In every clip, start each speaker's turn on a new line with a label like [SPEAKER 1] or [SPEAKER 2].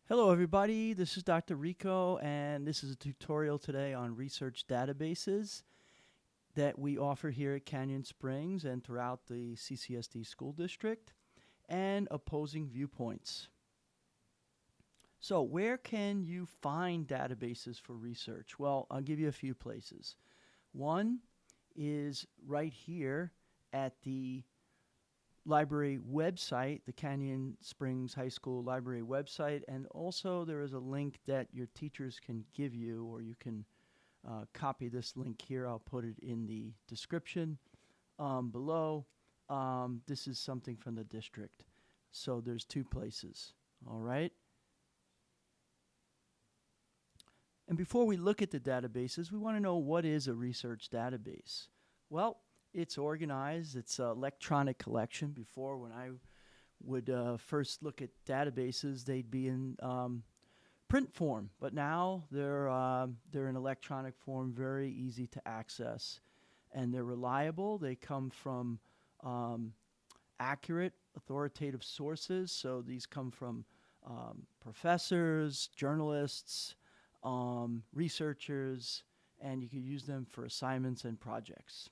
[SPEAKER 1] Hello, everybody. This is Dr. Rico, and this is a tutorial today on research databases that we offer here at Canyon Springs and throughout the CCSD school district, and opposing viewpoints. So, where can you find databases for research? Well, I'll give you a few places. One is right here at the library website, the Canyon Springs High School library website, and also there is a link that your teachers can give you, or you can copy this link here. I'll put it in the description below. This is something from the district. So there's two places, all right? And before we look at the databases, we want to know, what is a research database? Well, it's organized. It's an electronic collection. Before, when I would first look at databases, they'd be in print form, but now they're in electronic form, very easy to access, and they're reliable. They come from accurate, authoritative sources. So these come from professors, journalists, researchers, and you can use them for assignments and projects.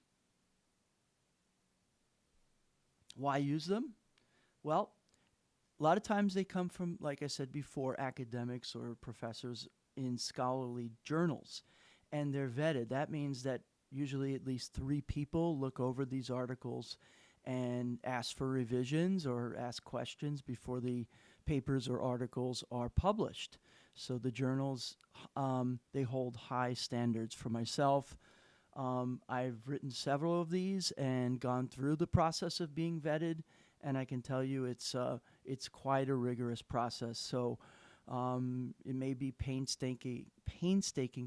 [SPEAKER 1] Why use them? Well, a lot of times they come from, like I said before, academics or professors in scholarly journals, and they're vetted. That means that usually at least 3 people look over these articles and ask for revisions or ask questions before the papers or articles are published. So the journals, they hold high standards. For myself, I've written several of these and gone through the process of being vetted, and I can tell you it's quite a rigorous process. So it may be painstaking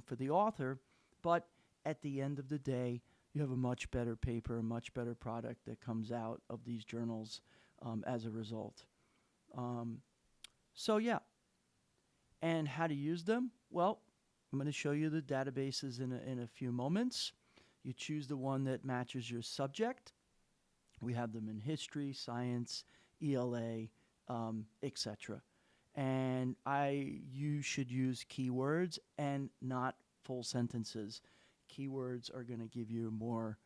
[SPEAKER 1] for the author, but at the end of the day, you have a much better paper, a much better product that comes out of these journals as a result. So yeah, and how to use them? Well, I'm going to show you the databases in a few moments. You choose the one that matches your subject. We have them in history, science, ELA, etc. And you should use keywords and not full sentences. Keywords are going to give you more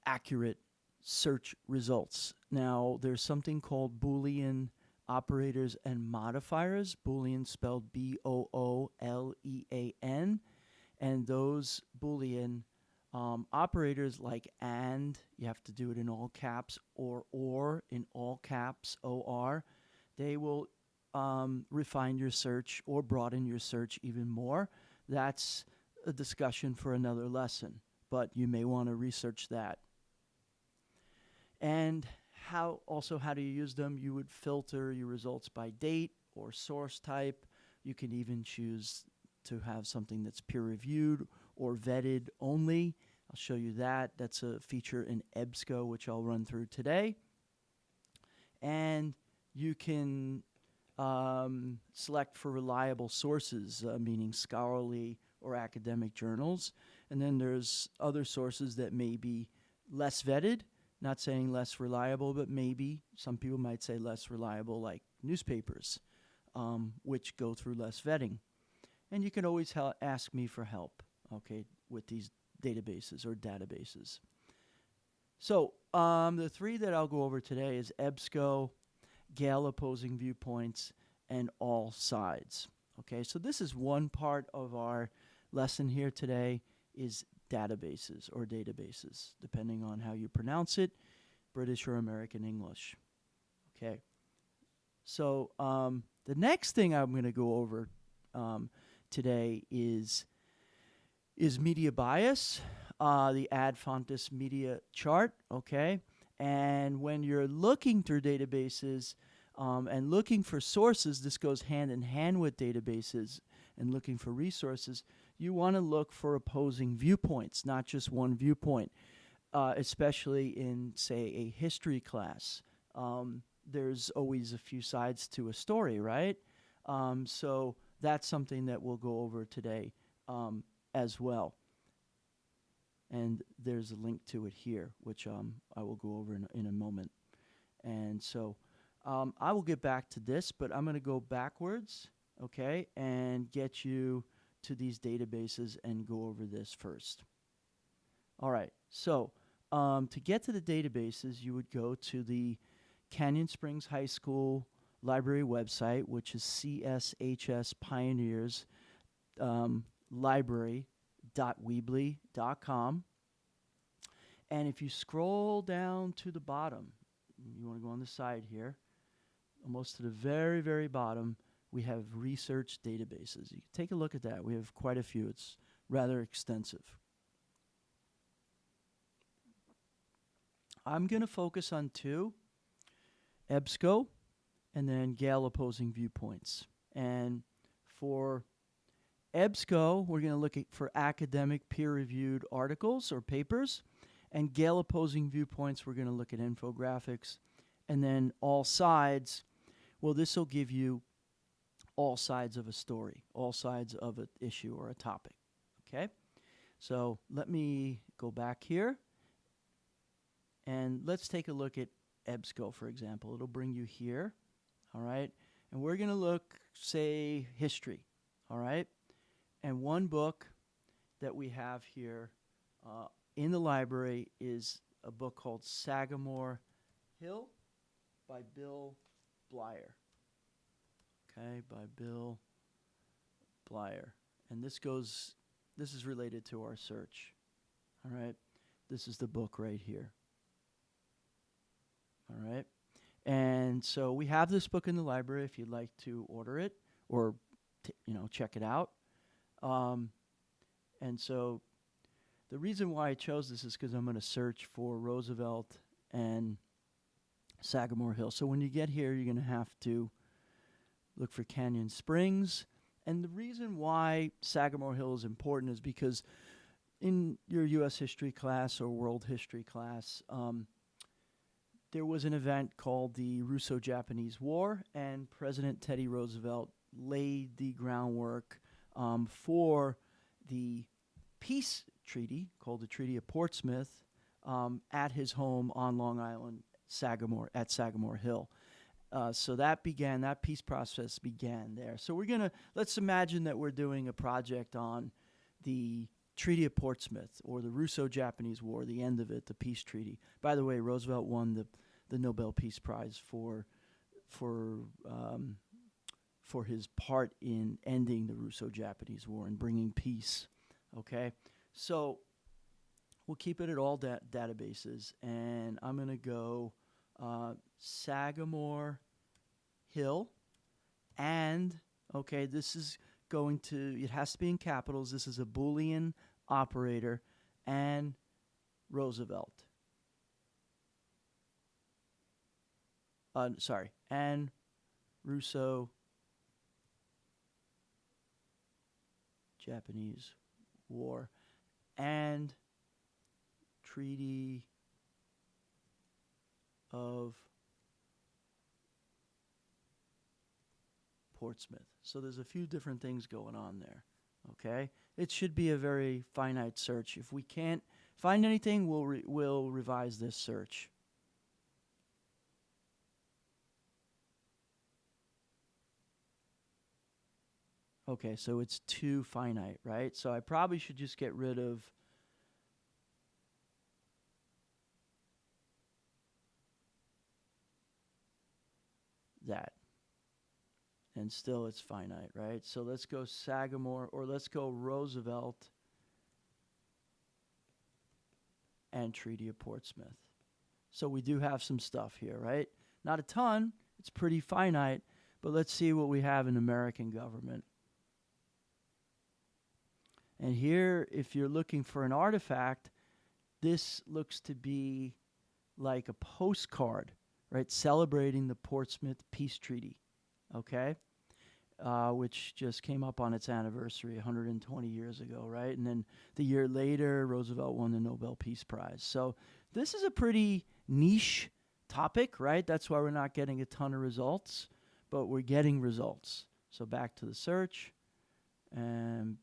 [SPEAKER 1] accurate search results. Now, there's something called Boolean operators and modifiers, Boolean spelled Boolean, and those Boolean operators like and, you have to do it in all caps, or in all caps, OR, they will refine your search or broaden your search even more. That's a discussion for another lesson, but you may want to research that. And how do you use them? You would filter your results by date or source type. You can even choose to have something that's peer-reviewed or vetted only. I'll show you that. That's a feature in EBSCO, which I'll run through today. And you can select for reliable sources, meaning scholarly or academic journals. And then there's other sources that may be less vetted, not saying less reliable, but maybe some people might say less reliable, like newspapers, which go through less vetting. And you can always ask me for help, okay, with these databases or databases. So the 3 that I'll go over today is EBSCO, Gale opposing viewpoints, and all sides. Okay, so this is one part of our lesson here today, is databases or databases, depending on how you pronounce it, British or American English. Okay, so the next thing I'm going to go over today is media bias, the ad fontes media chart, okay? And when you're looking through databases and looking for sources, this goes hand in hand with databases and looking for resources, you want to look for opposing viewpoints, not just one viewpoint, especially in, say, a history class. There's always a few sides to a story, right? So that's something that we'll go over today as well. And there's a link to it here, which I will go over in a moment. And so I will get back to this, but I'm going to go backwards, okay, and get you to these databases and go over this first. All right, so to get to the databases, you would go to the Canyon Springs High School library website, which is CSHS Pioneers library.weebly.com. And if you scroll down to the bottom, you want to go on the side here, almost to the very, very bottom, we have research databases. You can take a look at that. We have quite a few. It's rather extensive. I'm going to focus on two, EBSCO and then Gale opposing viewpoints. And for EBSCO, we're going to look for academic peer-reviewed articles or papers. And Gale opposing viewpoints, we're going to look at infographics. And then all sides, well, this will give you all sides of a story, all sides of an issue or a topic. Okay? So let me go back here. And let's take a look at EBSCO, for example. It'll bring you here. All right? And we're going to look, say, history. All right? And one book that we have here in the library is a book called Sagamore Hill by Bill Blyer. Okay, by Bill Blyer. And this is related to our search. All right, this is the book right here. All right, and so we have this book in the library if you'd like to order it or check it out. And so the reason why I chose this is because I'm going to search for Roosevelt and Sagamore Hill. So when you get here, you're going to have to look for Canyon Springs. And the reason why Sagamore Hill is important is because in your U.S. history class or world history class, there was an event called the Russo-Japanese War, and President Teddy Roosevelt laid the groundwork for the peace treaty called the Treaty of Portsmouth at his home on Long Island, at Sagamore Hill. So that peace process began there. So let's imagine that we're doing a project on the Treaty of Portsmouth or the Russo-Japanese War, the end of it, the peace treaty. By the way, Roosevelt won the Nobel Peace Prize for his part in ending the Russo-Japanese War and bringing peace. Okay, so we'll keep it at all databases, and I'm going to go Sagamore Hill, and okay, this is going to, it has to be in capitals. This is a Boolean operator, and Roosevelt. And Russo-Japanese War and Treaty of Portsmouth. So there's a few different things going on there. Okay, it should be a very finite search. If we can't find anything, we'll revise this search. Okay, so it's too finite, right? So I probably should just get rid of that. And still it's finite, right? So let's go Sagamore, or let's go Roosevelt and Treaty of Portsmouth. So we do have some stuff here, right? Not a ton. It's pretty finite. But let's see what we have in American government. And here, if you're looking for an artifact, this looks to be like a postcard, right? Celebrating the Portsmouth Peace Treaty, okay? Which just came up on its anniversary 120 years ago, right? And then the year later, Roosevelt won the Nobel Peace Prize. So this is a pretty niche topic, right? That's why we're not getting a ton of results, but we're getting results. So back to the search, and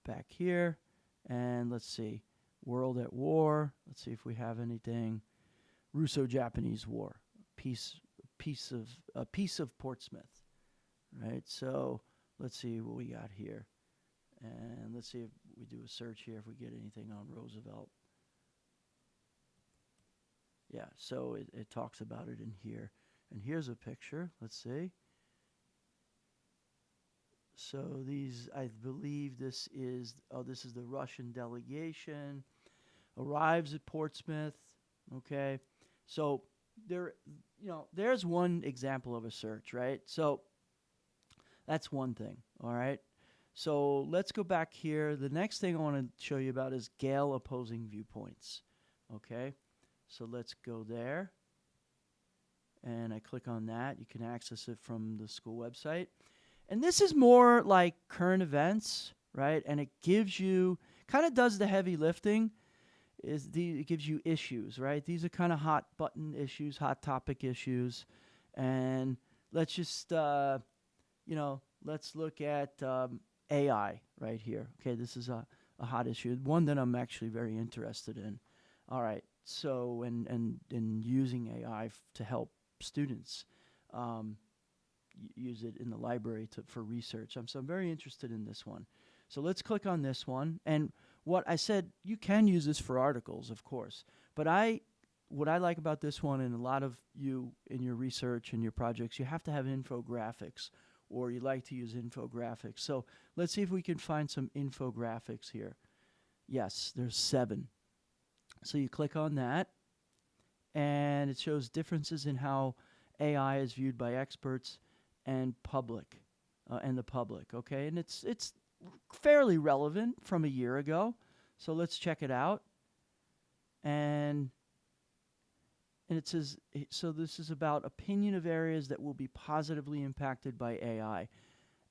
[SPEAKER 1] back here, and let's see, World at War. Let's see if we have anything. Russo-Japanese War, peace piece of Portsmouth, right? So let's see what we got here, and let's see if we do a search here if we get anything on Roosevelt. Yeah, so it talks about it in here, and here's a picture. Let's see. So these, I believe this is the Russian delegation arrives at Portsmouth. Okay, so there, there's one example of a search, right? So that's one thing. All right. So let's go back here. The next thing I want to show you about is Gale opposing viewpoints. Okay, so let's go there, and I click on that. You can access it from the school website. And this is more like current events, right? And it gives you, kind of does the heavy lifting. It gives you issues, right? These are kind of hot button issues, hot topic issues. And let's just, let's look at AI right here. Okay, this is a hot issue, one that I'm actually very interested in. All right, so, and using AI to help students. Use it in the library for research. So I'm very interested in this one. So let's click on this one. And what I said, you can use this for articles, of course. But what I like about this one, and a lot of you in your research and your projects, you have to have infographics, or you like to use infographics. So let's see if we can find some infographics here. Yes, there's 7. So you click on that, and it shows differences in how AI is viewed by experts and the public, okay? And it's fairly relevant from a year ago. So let's check it out. And it says, so this is about opinion of areas that will be positively impacted by AI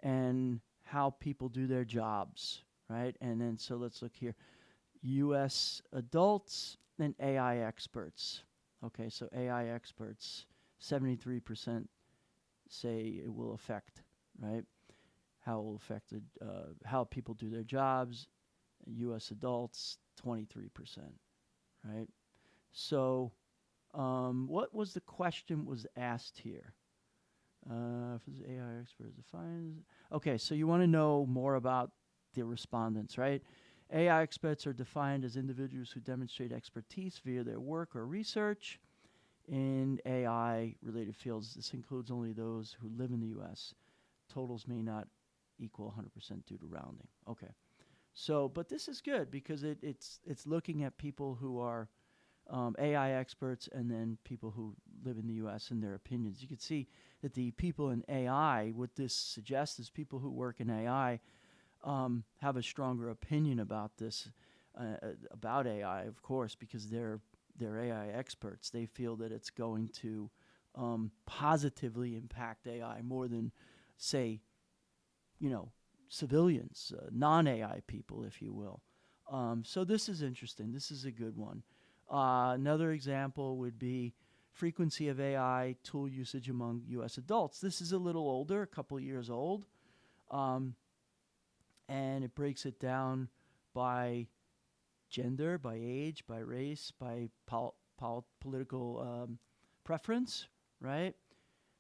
[SPEAKER 1] and how people do their jobs, right? And then, so let's look here. U.S. adults and AI experts. Okay, so AI experts, 73% say it will affect, right? How it will affect how people do their jobs. U.S. adults, 23%, right? So, what was the question was asked here? If this AI expert defines. Okay, so you want to know more about the respondents, right? AI experts are defined as individuals who demonstrate expertise via their work or research in AI-related fields. This includes only those who live in the U.S. Totals may not equal 100% due to rounding. Okay. So, but this is good because it's looking at people who are AI experts and then people who live in the U.S. and their opinions. You can see that the people in AI, what this suggests is people who work in AI have a stronger opinion about this, about AI, of course, because they're AI experts. They feel that it's going to positively impact AI more than, say, civilians, non-AI people, if you will. So this is interesting. This is a good one. Another example would be frequency of AI tool usage among U.S. adults. This is a little older, a couple years old, and it breaks it down by gender, by age, by race, by political preference, right?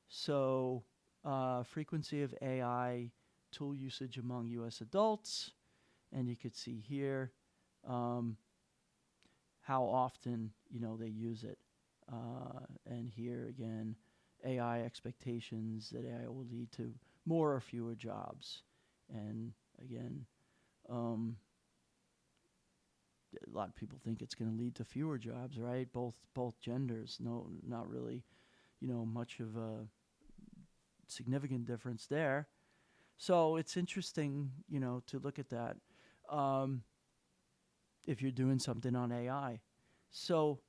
[SPEAKER 1] So frequency of AI tool usage among U.S. adults, and you could see here how often they use it, and here again, AI expectations that AI will lead to more or fewer jobs, and again, a lot of people think it's going to lead to fewer jobs, right? Both genders, no, not really, much of a significant difference there. So it's interesting, to look at that if you're doing something on AI. So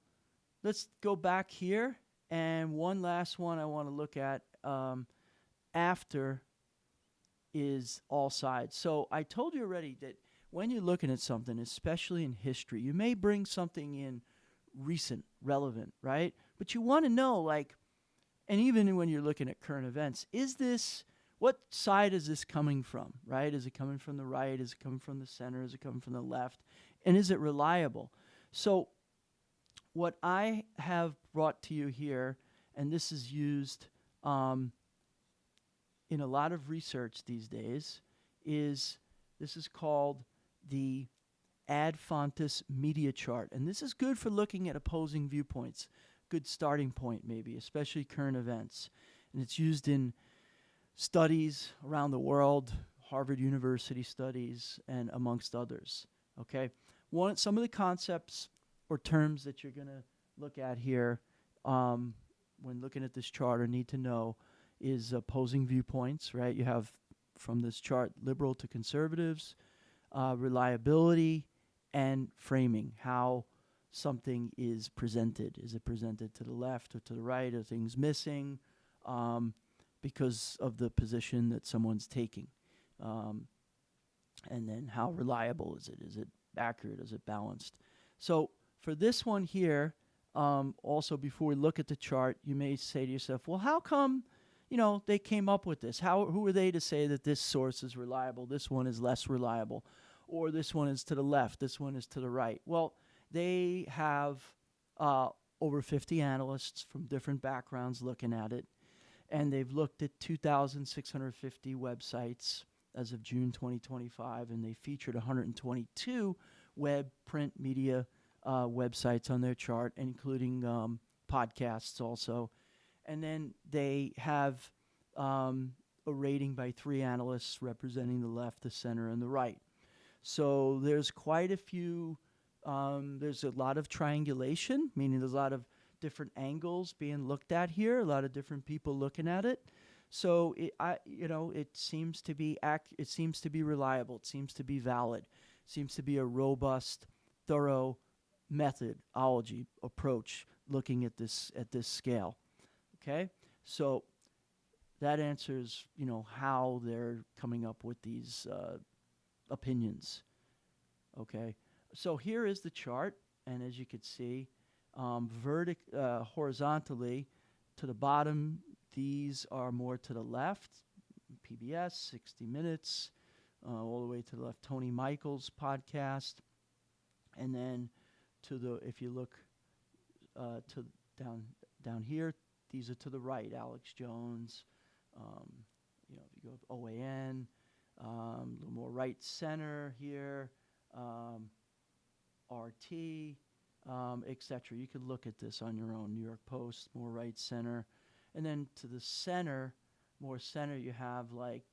[SPEAKER 1] let's go back here, and one last one I want to look at after is all sides. So I told you already that when you're looking at something, especially in history, you may bring something in recent, relevant, right? But you want to know, and even when you're looking at current events, what side is this coming from, right? Is it coming from the right? Is it coming from the center? Is it coming from the left? And is it reliable? So what I have brought to you here, and this is used um, in a lot of research these days is this is called the Ad Fontes media chart. And this is good for looking at opposing viewpoints. Good starting point, maybe, especially current events. And it's used in studies around the world, Harvard University studies, and amongst others. Okay? Some of the concepts or terms that you're going to look at here when looking at this chart or need to know is opposing viewpoints, right? You have from this chart liberal to conservatives, reliability, and framing, how something is presented. Is it presented to the left or to the right? Are things missing because of the position that someone's taking? And then how reliable is it? Is it accurate? Is it balanced? So for this one here, also before we look at the chart, you may say to yourself, well, how come they came up with this? Who are they to say that this source is reliable, this one is less reliable, or this one is to the left, this one is to the right? Well, they have over 50 analysts from different backgrounds looking at it, and they've looked at 2,650 websites as of June 2025, and they featured 122 web, print, media websites on their chart, including podcasts also. And then they have a rating by 3 analysts representing the left, the center, and the right. So there's quite a few, there's a lot of triangulation, meaning there's a lot of different angles being looked at here, a lot of different people looking at it. So it seems to be it seems to be reliable, it seems to be valid, it seems to be a robust, thorough methodology approach looking at this scale. Okay, so that answers how they're coming up with these opinions. Okay, so here is the chart, and as you can see, horizontally to the bottom, these are more to the left. PBS, 60 Minutes, all the way to the left, Tony Michael's podcast, and then if you look to down here, these are to the right, Alex Jones. If you go to OAN, a little more right center here, RT, etc. You could look at this on your own. New York Post, more right center. And then to the center, more center, you have like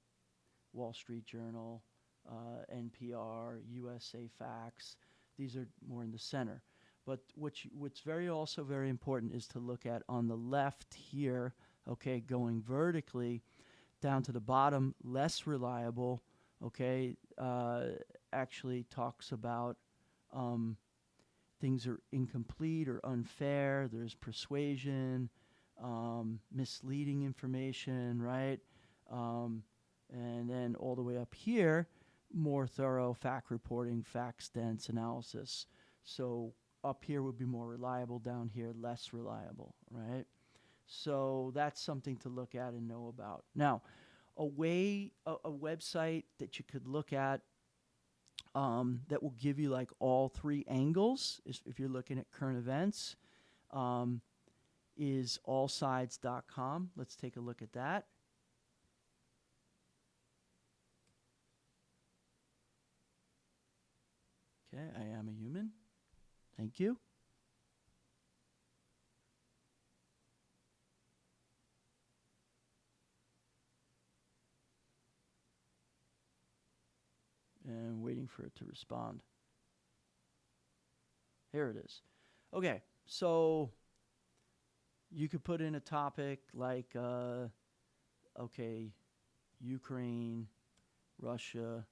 [SPEAKER 1] Wall Street Journal, NPR, USA Facts. These are more in the center. But what's also very important is to look at on the left here, okay, going vertically down to the bottom, less reliable, okay, actually talks about things are incomplete or unfair. There's persuasion, misleading information, right? And then all the way up here, more thorough fact reporting, facts-dense analysis. So up here would be more reliable, down here less reliable, right? So that's something to look at and know about. Now, a website that you could look at that will give you like all 3 angles, if you're looking at current events, is allsides.com. Let's take a look at that. Okay, I am a human. Thank you. And waiting for it to respond. Here it is. Okay, so you could put in a topic like, Ukraine, Russia,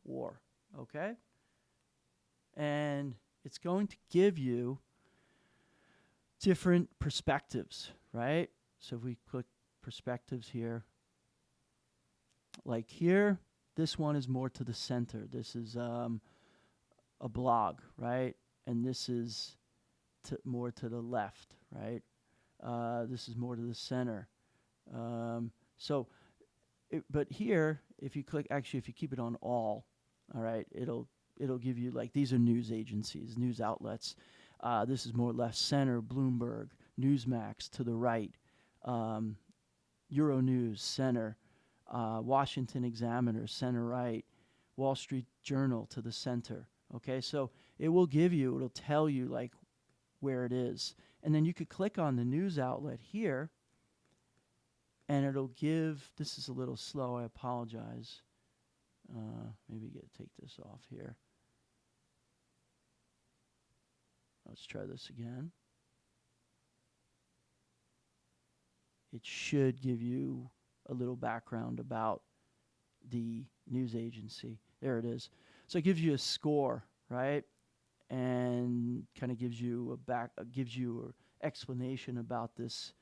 [SPEAKER 1] war, okay? And it's going to give you different perspectives, right? So if we click perspectives here, like here, this one is more to the center. This is a blog, right? And this is more to the left, right? This is more to the center. But here, if you keep it on all right, it'll give you like these are news agencies, news outlets. This is more left center, Bloomberg, Newsmax to the right, Euronews center, Washington Examiner center right, Wall Street Journal to the center. Okay, so it'll tell you like where it is. And then you could click on the news outlet here, and it'll give, this is a little slow, I apologize. Maybe take this off here. Let's try this again. It should give you a little background about the news agency. There it is. So it gives you a score, right? And kind of gives you an explanation about this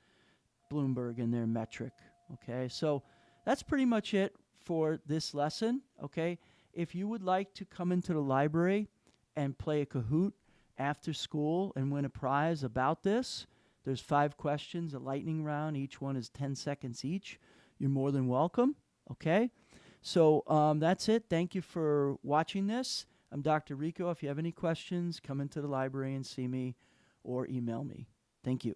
[SPEAKER 1] Bloomberg and their metric. Okay, so that's pretty much it for this lesson. Okay, if you would like to come into the library and play a Kahoot after school and win a prize about this, there's 5 questions, a lightning round. Each one is 10 seconds each. You're more than welcome. Okay, so that's it. Thank you for watching this. I'm Dr. Rico. If you have any questions, come into the library and see me or email me. Thank you.